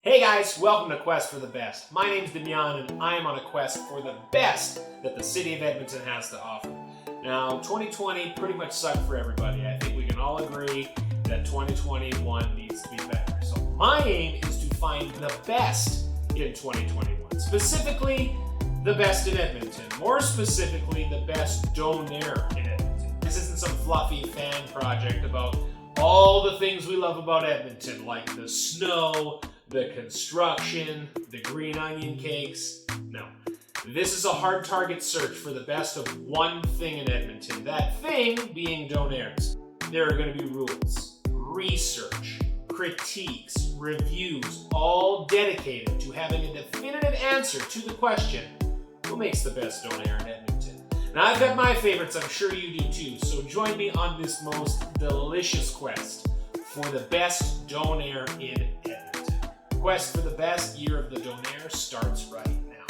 Hey guys, welcome to Quest for the Best. My name's Damian and I am on a quest for the best that the city of Edmonton has to offer. Now, 2020 pretty much sucked for everybody. I think we can all agree that 2021 needs to be better. So my aim is to find the best in 2021. Specifically, the best in Edmonton. More specifically, the best donair in Edmonton. This isn't some fluffy fan project about all the things we love about Edmonton, like the snow, the construction, the green onion cakes. No. This is a hard target search for the best of one thing in Edmonton. That thing being donairs. There are going to be rules, research, critiques, reviews, all dedicated to having a definitive answer to the question, who makes the best donair in Edmonton? Now I've got my favorites, I'm sure you do too, so join me on this most delicious quest for the best donair in Edmonton. Quest for the best year of the donair starts right now.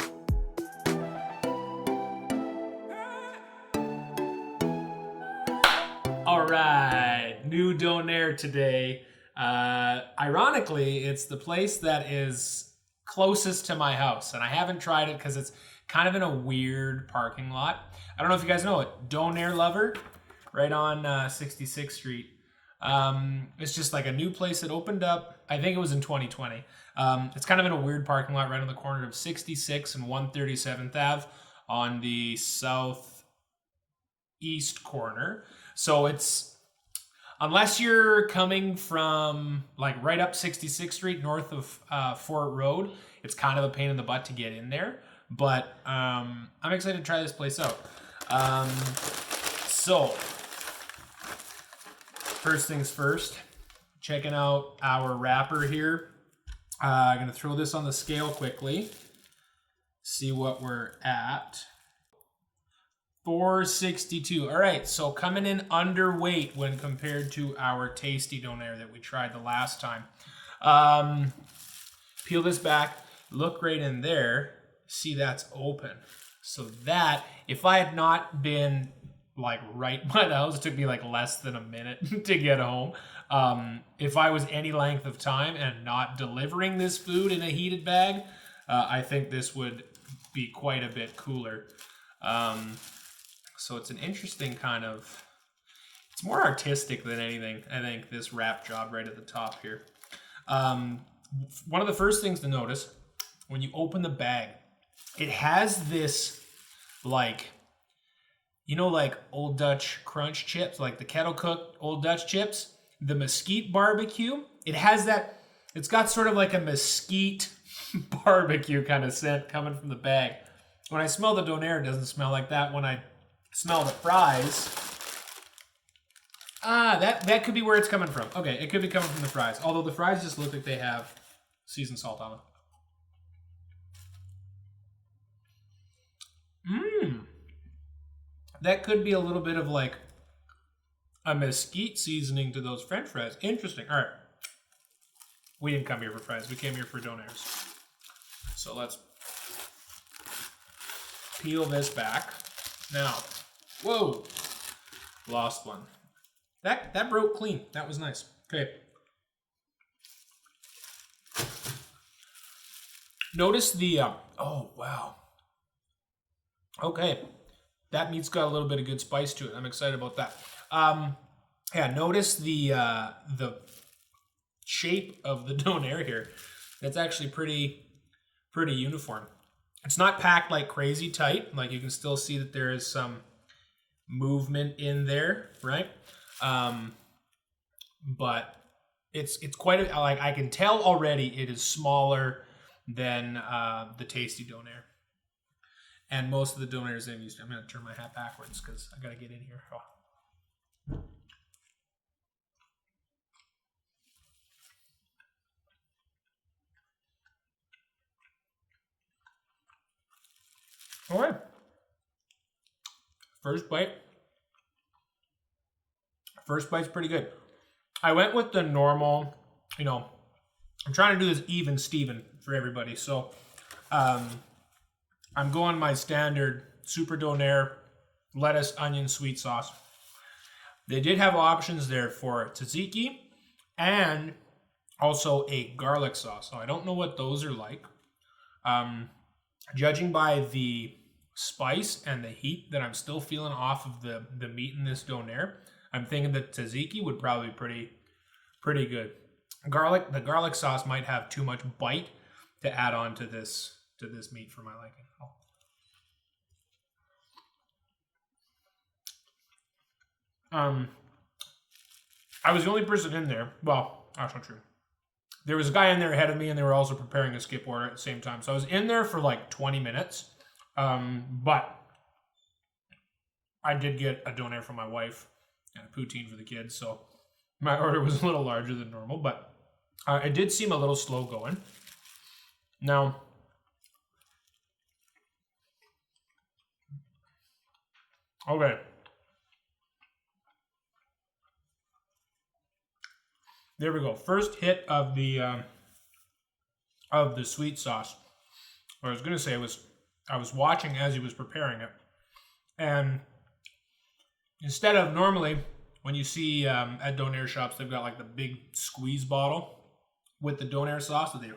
All right, new donair today. Ironically, it's the place that is closest to my house, and I haven't tried it because it's kind of in a weird parking lot. I don't know if you guys know it. Donair Lover, right on 66th Street. It's just like a new place that opened up. I think it was in 2020. It's kind of in a weird parking lot right on the corner of 66 and 137th Ave on the southeast corner. So it's, unless you're coming from like right up 66th Street north of Fort Road, it's kind of a pain in the butt to get in there. But I'm excited to try this place out. So first things first, checking out our wrapper here. I'm going to throw this on the scale quickly. See what we're at. 462. All right, so coming in underweight when compared to our tasty donair that we tried the last time. Peel this back, look right in there. See, that's open. So that, if I had not been like right by the house, it took me like less than a minute to get home. If I was any length of time and not delivering this food in a heated bag, I think this would be quite a bit cooler. So it's an interesting kind of, it's more artistic than anything, I think, this wrap job right at the top here. One of the first things to notice when you open the bag, it has this like, you know, like Old Dutch crunch chips, like the kettle cooked Old Dutch chips, the mesquite barbecue. It has that, it's got sort of like a mesquite barbecue kind of scent coming from the bag. When I smell the donair, it doesn't smell like that. When I smell the fries, that could be where it's coming from. Okay, it could be coming from the fries. Although the fries just look like they have seasoned salt on them. That could be a little bit of like a mesquite seasoning to those French fries. Interesting. All right. We didn't come here for fries. We came here for donairs. So let's peel this back. Now, whoa, lost one. That broke clean. That was nice. Okay. Notice the, oh, wow. Okay. That meat's got a little bit of good spice to it. I'm excited about that. Yeah, notice the shape of the donair here. That's actually pretty uniform. It's not packed like crazy tight. Like you can still see that there is some movement in there, right? But it's quite a, like I can tell already it is smaller than the tasty donair. And most of the donairs I'm used to. I'm going to turn my hat backwards because I got to get in here. Oh. All right. First bite. First bite's pretty good. I went with the normal, you know, I'm trying to do this even Steven for everybody. So, I'm going my standard super donair, lettuce, onion, sweet sauce. They did have options there for tzatziki and Also a garlic sauce. So I don't know what those are like. Judging by the spice and the heat that I'm still feeling off of the meat in this donair, I'm thinking that tzatziki would probably be pretty good. The garlic sauce might have too much bite to add on to this meat for my liking. I was the only person in there. Well, that's not true. There was a guy in there ahead of me, and they were also preparing a skip order at the same time. So I was in there for like 20 minutes. But I did get a donair from my wife and a poutine for the kids. So my order was a little larger than normal, but it did seem a little slow going. Now, okay. There we go. First hit of the sweet sauce. What I was gonna say was I was watching as he was preparing it, and instead of normally when you see at donair shops, they've got like the big squeeze bottle with the donair sauce that they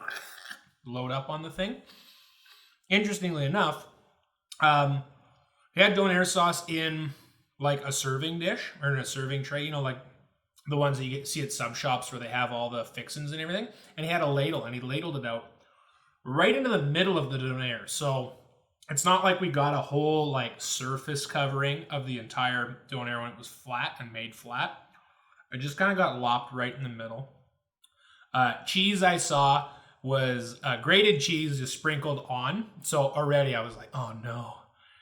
load up on the thing. Interestingly enough, he had donair sauce in like a serving dish or in a serving tray, you know, like the ones that you see at sub shops where they have all the fixins and everything. And he had a ladle, and he ladled it out right into the middle of the donair. So it's not like we got a whole like surface covering of the entire donair when it was flat and made flat. It just kind of got lopped right in the middle. Cheese I saw was grated cheese just sprinkled on. So already I was like, oh no,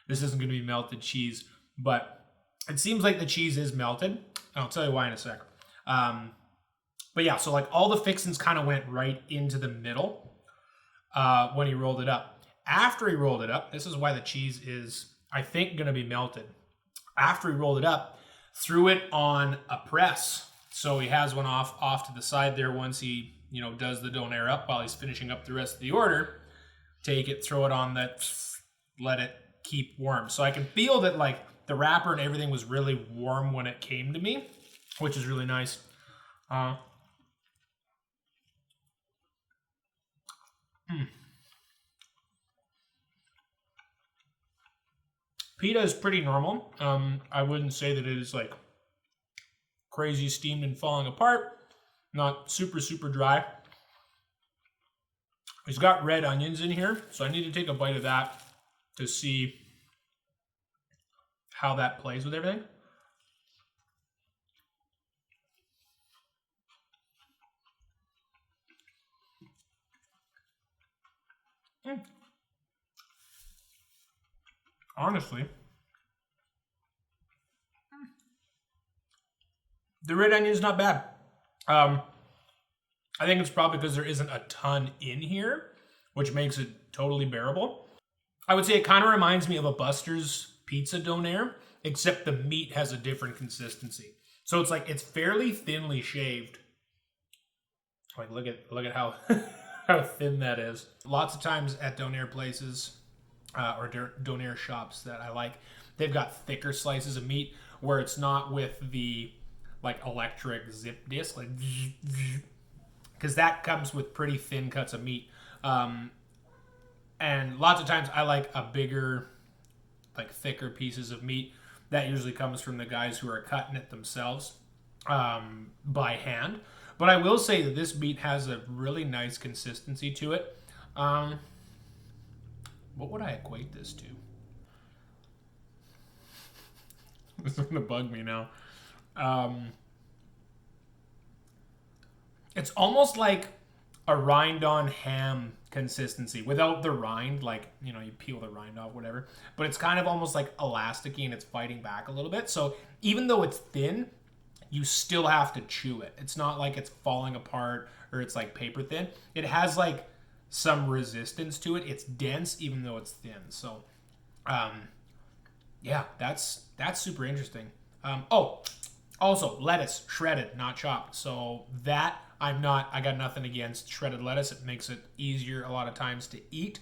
this isn't going to be melted cheese. But it seems like the cheese is melted. I'll tell you why in a sec. But yeah, so like all the fixins kind of went right into the middle when he rolled it up. After he rolled it up, this is why the cheese is, I think, going to be melted. After he rolled it up, threw it on a press. So he has one off to the side there once he, you know, does the donair up while he's finishing up the rest of the order. Take it, throw it on that, let it keep warm. So I can feel that like the wrapper and everything was really warm when it came to me, which is really nice. Pita is pretty normal. I wouldn't say that it is like crazy steamed and falling apart. Not super, super dry. It's got red onions in here, so I need to take a bite of that to see how that plays with everything. Honestly, the red onion is not bad. I think it's probably because there isn't a ton in here, which makes it totally bearable. I would say it kind of reminds me of a Buster's pizza donair, except the meat has a different consistency. So it's like it's fairly thinly shaved. Like look at how how thin that is. Lots of times at donair places or donair shops that I like, they've got thicker slices of meat where it's not with the like electric zip disc, like because that comes with pretty thin cuts of meat. And lots of times I like a bigger, like thicker pieces of meat. That usually comes from the guys who are cutting it themselves by hand. But I will say that this meat has a really nice consistency to it. What would I equate this to? This is gonna bug me now. It's almost like a rind-on ham consistency without the rind, like, you know, you peel the rind off, whatever. But it's kind of almost like elasticy and it's fighting back a little bit. So even though it's thin, you still have to chew it. It's not like it's falling apart or it's like paper thin. It has like some resistance to it. It's dense even though it's thin. So yeah, that's super interesting. Oh, also lettuce, shredded, not chopped. So that I got nothing against shredded lettuce. It makes it easier a lot of times to eat.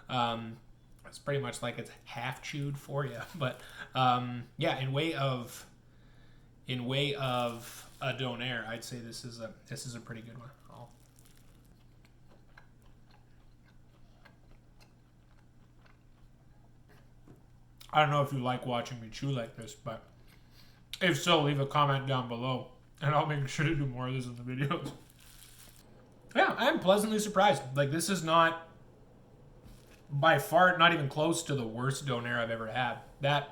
It's pretty much like it's half chewed for you. But yeah, in way of a donair, I'd say this is a pretty good one. I don't know if you like watching me chew like this, but if so, leave a comment down below, and I'll make sure to do more of this in the videos. Yeah, I'm pleasantly surprised. Like, this is not, by far, not even close to the worst donair I've ever had. That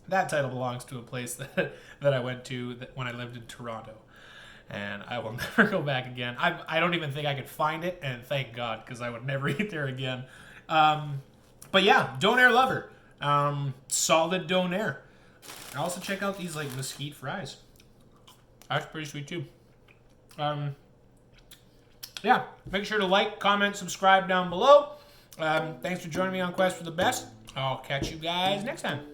title belongs to a place that I went to when I lived in Toronto. And I will never go back again. I don't even think I could find it, and thank God, because I would never eat there again. But yeah, donair lover. Solid donair. And also check out these like mesquite fries. That's pretty sweet too. Yeah, make sure to like, comment, subscribe down below. Thanks for joining me on Quest for the Best. I'll catch you guys next time.